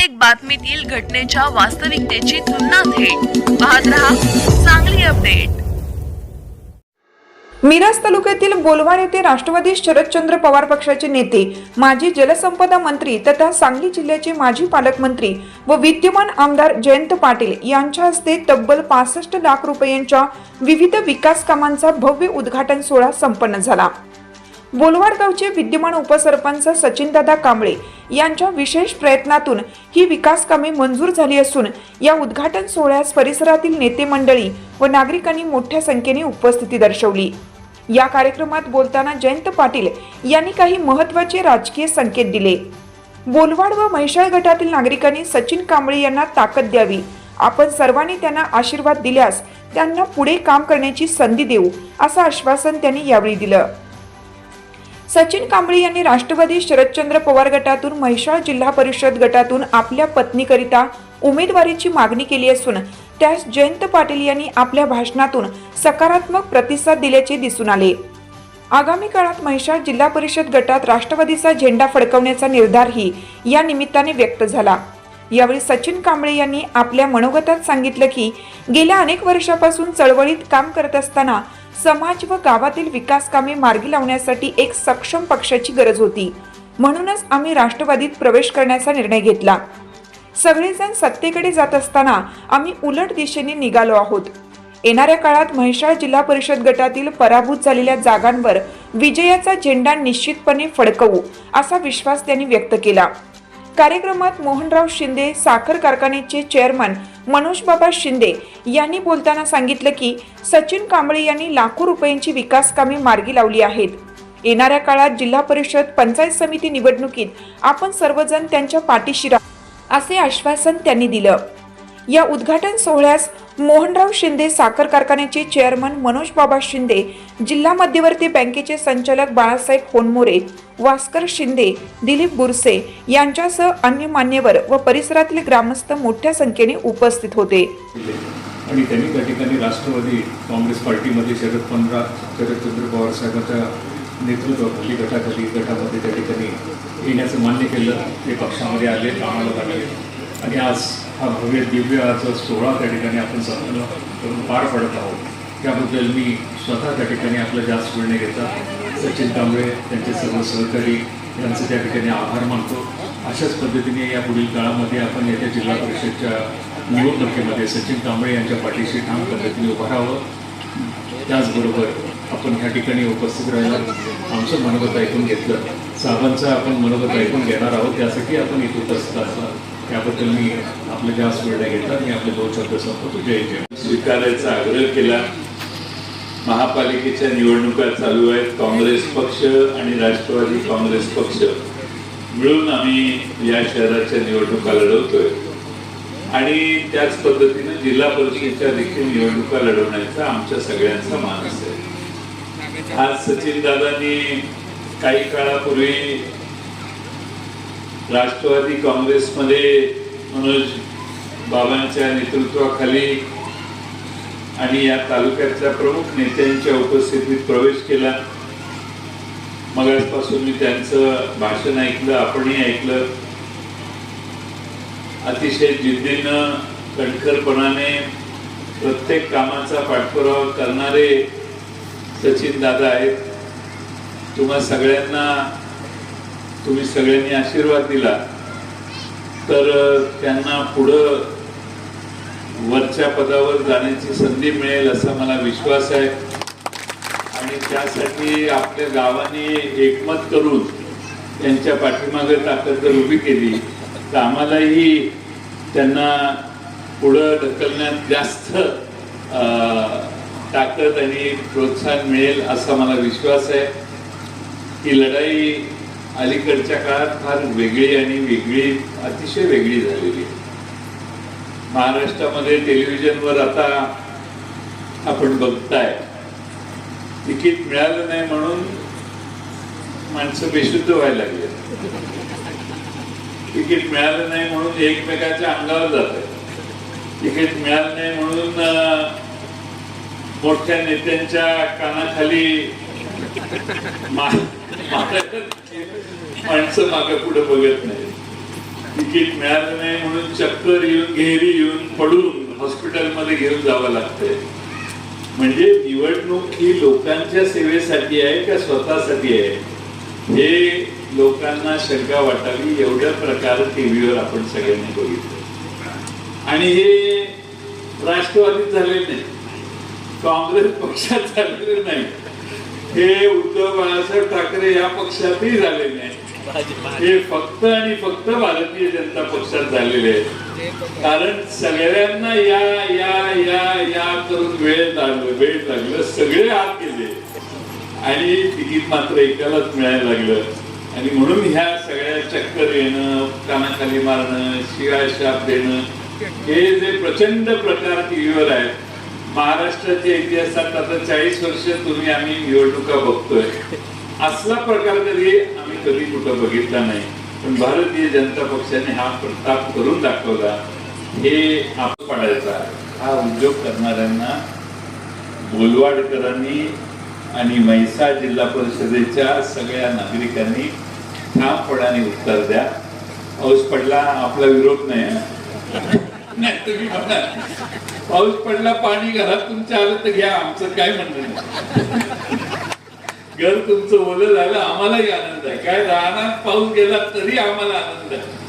प्रत्येक बातमीतील घटनेच्या वास्तविकतेची तुलना थेट पाहत रहा सांगली अपडेट। मिरज तालुक्यातील बोलवाड येथे राष्ट्रवादी शरदचंद्र पवार पक्षाचे नेते, माजी जलसंपदा मंत्री तथा सांगली जिल्ह्याचे माजी पालकमंत्री व विद्यमान आमदार जयंत पाटील यांच्या हस्ते तब्बल 65 लाख रुपयांच्या विविध विकास कामांचा भव्य उद्घाटन सोहळा संपन्न झाला। बोलवाड गावचे विद्यमान उपसरपंच सचिनदादा कांबळे यांच्या विशेष प्रयत्नातून ही विकास कामे मंजूर झाली असून या उद्घाटन सोहळ्यास परिसरातील नेते मंडळी व नागरिकांनी मोठ्या संख्येने उपस्थिती दर्शवली। या कार्यक्रमात बोलताना जयंत पाटील यांनी काही महत्त्वाचे राजकीय संकेत दिले। बोलवाड व म्हैसाळ गटातील नागरिकांनी सचिन कांबळे यांना ताकद द्यावी, आपण सर्वांनी त्यांना आशीर्वाद दिल्यास त्यांना पुढे काम करण्याची संधी देऊ, असं आश्वासन त्यांनी यावेळी दिलं। सचिन कांबळे यांनी राष्ट्रवादी शरदचंद्र पवार गटातून म्हैसाळ जिल्हा परिषद गटातून आपल्या पत्नीकरिता उमेदवारीची मागणी केली असून त्यास जयंत पाटील यांनी आपल्या भाषणातून सकारात्मक प्रतिसाद दिल्याचे दिसून आले। आगामी काळात म्हैसाळ जिल्हा परिषद गटात राष्ट्रवादीचा झेंडा फडकवण्याचा निर्धारही या निमित्ताने व्यक्त झाला। यावेळी सचिन कांबळे यांनी आपल्या मनोगतात सांगितलं की गेल्या अनेक वर्षापासून चळवळीत काम करत असताना समाज व गावातील विकास कामे मार्गी लावण्यासाठी एक सक्षम पक्षाची गरज होती, म्हणूनच आम्ही राष्ट्रवादीत प्रवेश करण्याचा निर्णय घेतला। सगळेजण सत्तेकडे जात असताना आम्ही उलट दिशेने निघालो आहोत। येणाऱ्या काळात म्हैसाळ जिल्हा परिषद गटातील पराभूत झालेल्या जागांवर विजयाचा झेंडा निश्चितपणे फडकवू, असा विश्वास त्यांनी व्यक्त केला। कार्यक्रमात मोहनराव शिंदे साखर कारखान्याचे चेअरमन मनोज बाबा शिंदे यांनी बोलताना सांगितलं की सचिन कांबळे यांनी लाखो रुपयांची विकास कामे मार्गी लावली आहेत। येणाऱ्या काळात जिल्हा परिषद पंचायत समिती निवडणुकीत आपण सर्वजण त्यांच्या पाठीशी राहू, असे आश्वासन त्यांनी दिलं। या उद्घाटन सोहळ्यास मोहनराव शिंदे साखर कारखान्याचे चेअरमन मनोज बाबा शिंदे, जिल्हा मध्यवर्ती बँकेचे संचालक बाळासाहेब होनमोरे, वास्कर शिंदे, दिलीप बुरसे यांच्यासह अन्य मान्यवर व परिसरातील ग्रामस्थ मोठ्या संख्येने उपस्थित होते। आणि त्यांनी त्या ठिकाणी राष्ट्रवादी काँग्रेस पार्टीमध्ये शरदचंद्र पवार साहेबांच्या नेतृत्वाखाली गटामध्ये त्या ठिकाणी येण्याचं मान्य केलं। ते पक्षामध्ये आले, कामाला लागले आणि आज हा भव्य दिव्य आज सोहळा त्या ठिकाणी आपण संपन्न करून पार पडत आहोत। त्याबद्दल मी स्वतः त्या ठिकाणी आपलं जास्त वेळ न घेता सचिन कांबळे त्यांचे सर्व सहकारी यांचे त्या ठिकाणी आभार मानतो। अशाच पद्धतीने या पुढील काळामध्ये आपण येत्या जिल्हा परिषदच्या निवडणुकीमध्ये सचिन कांबळे यांच्या पाठीशी ठाम पद्धतीने उभं राहावं। त्याचबरोबर आपण ह्या ठिकाणी उपस्थित राहिला, आमचं मनोगत ऐकून घेतलं, साहेबांचं आपण मनोगत ऐकून घेणार आहोत, त्यासाठी आपण इथे उपस्थित असला त्याबद्दल मी आपलं जास्त वेळ घेतला। मी आपले 2 शब्द संपवतो। जय जय। स्वीकारायचा आग्रह केला। महापालिकेच्या निवडणुका चालू आहेत, काँग्रेस पक्ष आणि राष्ट्रवादी काँग्रेस पक्ष मिळून आम्ही या शहराच्या निवडणुका लढवतोय आणि त्याच पद्धतीने जिल्हा परिषदेच्या देखील निवडणुका लढवण्याचा आमच्या सगळ्यांचा मानस आहे। आज सचिन दादांनी काही काळापूर्वी राष्ट्रवादी काँग्रेसमध्ये मनोज बाबांच्या नेतृत्वाखाली आणि या तालुक्याच्या प्रमुख नेत्यांच्या उपस्थितीत प्रवेश केला। मगाचपासून मी त्यांचं भाषण ऐकलं, आपणही ऐकलं। अतिशय जिद्दीनं कणखरपणाने प्रत्येक कामाचा पाठपुरावा करणारे सचिन दादा आहेत। तुम्ही सगळ्यांनी आशीर्वाद दिला तर त्यांना पुढं वरच्या पदावर जाण्याची संधी मिळेल असा मला विश्वास आहे आणि त्यासाठी आपल्या गावाने एकमत करून त्यांच्या पाठीमागे ताकद जर उभी केली तर आम्हालाही त्यांना पुढं ढकलण्यात जास्त ताकद आणि प्रोत्साहन मिळेल असा मला विश्वास आहे। ही लढाई अलीकडच्या काळात फार वेगळी आणि अतिशय वेगळी झालेली आहे। महाराष्ट्रामध्ये टेलिव्हिजनवर आता आपण बघताय, तिकीट मिळालं नाही म्हणून माणसं बेशुद्ध व्हायला लागले, तिकीट मिळालं नाही म्हणून एकमेकाच्या अंगावर जात आहे, तिकीट मिळालं नाही म्हणून मोठ्या नेत्यांच्या कानाखाली माणसं मागे पुढे बघत नाही। तिकीट मिळालं नाही म्हणून चक्कर येऊन घेरी येऊन पडून हॉस्पिटलमध्ये घेऊन जावं लागतंय. म्हणजे निवडणूक ही लोकांच्या सेवेसाठी आहे का स्वतःसाठी आहे हे लोकांना शंका वाटावी एवढ्या प्रकार टीव्हीवर आपण सगळ्यांनी बघितलं. आणि हे राष्ट्रवादीत झालेले नाही, काँग्रेस पक्षात झालेले नाही, हे उद्धव बाळासाहेब ठाकरे या पक्षातही झाले नाही, हे फक्त आणि फक्त भारतीय जनता पक्षात झालेले आहेत. कारण सगळ्यांना या या या या करून वेळ लागलं सगळे हात केले आणि तिकीट मात्र एकालाच मिळायला लागलं. आणि म्हणून ह्या सगळ्या चक्कर येणं, कानाखाली मारणं, शिवाय शाप देणं, हे जे प्रचंड प्रकार टीव्हीवर आहेत. महाराष्ट्राच्या इतिहासात आता 40 वर्ष आम्ही निवडणुका बघतोय, असला प्रकार कधी कुठं बघितला नाही. पण भारतीय जनता पक्षाने हा प्रताप करून दाखवला. हे आपण पाडायचा हा उद्योग करणाऱ्यांना बोलवाडकरांनी आणि म्हैसा जिल्हा परिषदेच्या सगळ्या नागरिकांनी ठामपणाने उत्तर द्या. पाऊस पडला आपला विरोध नाही, नाही तुम्ही म्हणा पाऊस पडला पाणी घरात तुमच्या आलं तर घ्या, आमचं काय म्हणणं नाही. घर तुमचं ओलं झालं आम्हालाही आनंद आहे, काय राहणार पाऊस गेला तरी आम्हाला आनंद आहे.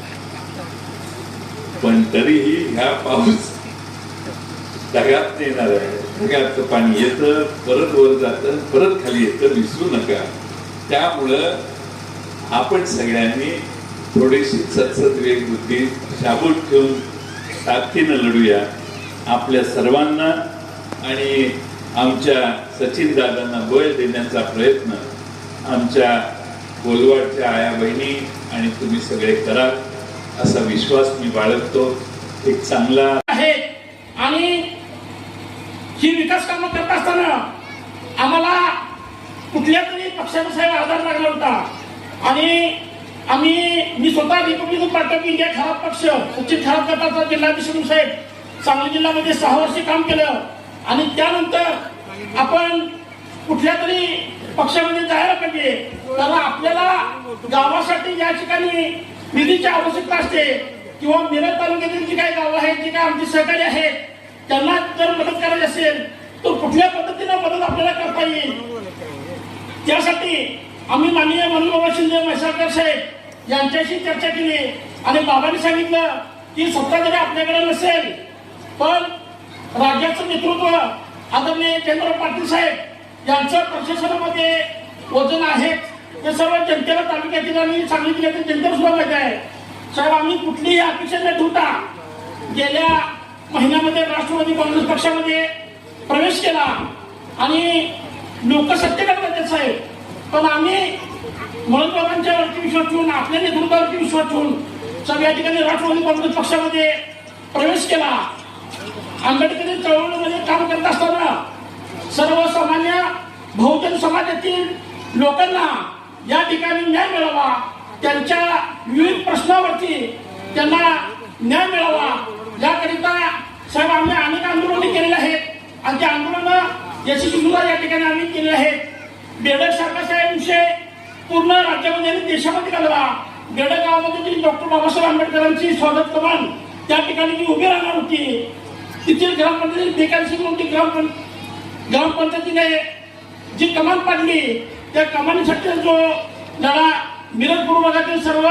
पण तरीही ह्या पाऊस ढगात येणार आहे. ढगाचं पाणी येतं परत वर जातं परत खाली येतं, विसरू नका. त्यामुळं आपण सगळ्यांनी थोडीशी सद्सद्विवेक बुद्धी शाबूत ठेवून ताकदीनं लढूया. आपल्या सर्वांना आणि आमच्या सचिन दादांना बळ देण्याचा प्रयत्न आमच्या कोलवाडच्या आया बहिणी आणि तुम्ही सगळे करा असा विश्वास मी बाळगतो. एक चांगला आहे. आणि ही विकास कामं करत असताना आम्हाला कुठल्या तरी पक्षाचा साहेब आधार लागला होता. आणि मी स्वतः रिपब्लिकन पार्टी ऑफ इंडिया खराब पक्ष सचिन खराब गटाचा जिल्हाध्यक्ष साहेब सांगली जिल्ह्यामध्ये 6 वर्ष काम केलं. आणि त्यानंतर आपण कुठल्या तरी पक्षामध्ये जायला पाहिजे. कारण आपल्याला गावासाठी या ठिकाणी निधीची आवश्यकता असते किंवा मिरज तालुक्यातील जी काही गावं आहेत, जी काही आमची सहकारी आहेत, त्यांना जर मदत करायची असेल तर कुठल्या पद्धतीने मदत आपल्याला करता येईल. त्यासाठी आम्ही माननीय मनोहर शिंदे म्हैसाळकर साहेब यांच्याशी चर्चा केली आणि बाबांनी सांगितलं की सत्ता जरी आपल्याकडे नसेल पण राज्याचं नेतृत्व आदरणीय जयंत पाटील साहेब यांचं प्रशासनामध्ये वजन आहे. ते सर्व जनतेला तालुक्यातील आणि सांगली जिल्ह्यातील जनतेला सुद्धा माहिती आहे. साहेब आम्ही कुठलीही अपेक्षा न ठेवता गेल्या महिन्यामध्ये राष्ट्रवादी काँग्रेस पक्षामध्ये प्रवेश केला आणि लोक सत्तेकडे साहेब. पण आम्ही म्हणून वरती विश्वास ठेवून आपल्या नेतृत्वावरती विश्वास ठेवून सगळ्या ठिकाणी राष्ट्रवादी काँग्रेस पक्षामध्ये प्रवेश केला. आंबेडकरी चळवळीमध्ये काम करत असताना सर्वसामान्य बहुजन समाजातील लोकांना या ठिकाणी न्याय मिळावा, त्यांच्या विविध प्रश्नावरती त्यांना न्याय मिळावा याकरिता साहेब आम्ही अनेक आंदोलने केलेली आहेत आणि त्या आंदोलनं यशस्वी सुद्धा या ठिकाणी आम्ही केलेले आहेत. बेडक सारखा साहेब विषय पूर्ण राज्यामध्ये आणि देशामध्ये घालवा. बेडक गावामध्ये डॉक्टर बाबासाहेब आंबेडकरांची स्वागत कमान त्या ठिकाणी मी उभी राहणार होती. तिथील ग्रामपंचायत बेकायदेशीर म्हणून ग्रामपंचायतीने जी कमान पाडली त्या कमानीसाठी जो लढा मिरज पूर्व भागातील सर्व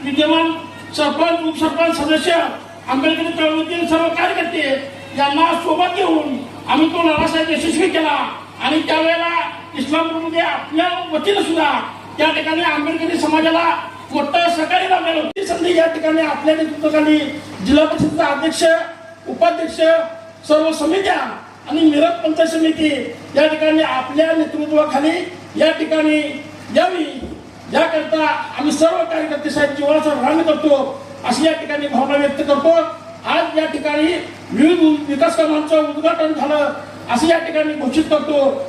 विद्यमान सरपंच उपसरपंच सदस्य आंबेडकरी चळवळीतील सर्व कार्यकर्ते यांना सोबत घेऊन आम्ही तो लढा साहेब यशस्वी केला. आणि त्यावेळेला इस्लामपूरमध्ये आपल्या वतीनं सुद्धा त्या ठिकाणी आंबेडकरी समाजाला मोठं सहकार्य लाभलेलं होती. संधी या ठिकाणी आपल्या नेतृत्वाखाली जिल्हा परिषदेचा अध्यक्ष उपाध्यक्ष सर्व समित्या आणि मिरज पंचायत समिती या ठिकाणी आपल्या नेतृत्वाखाली या ठिकाणी यावी याकरता आम्ही सर्व कार्यकर्ते साहेब जीवनाचा रान करतो अशी या ठिकाणी भावना व्यक्त करतो. आज या ठिकाणी विविध विकास कामांचं उद्घाटन झालं असं या ठिकाणी घोषित करतो.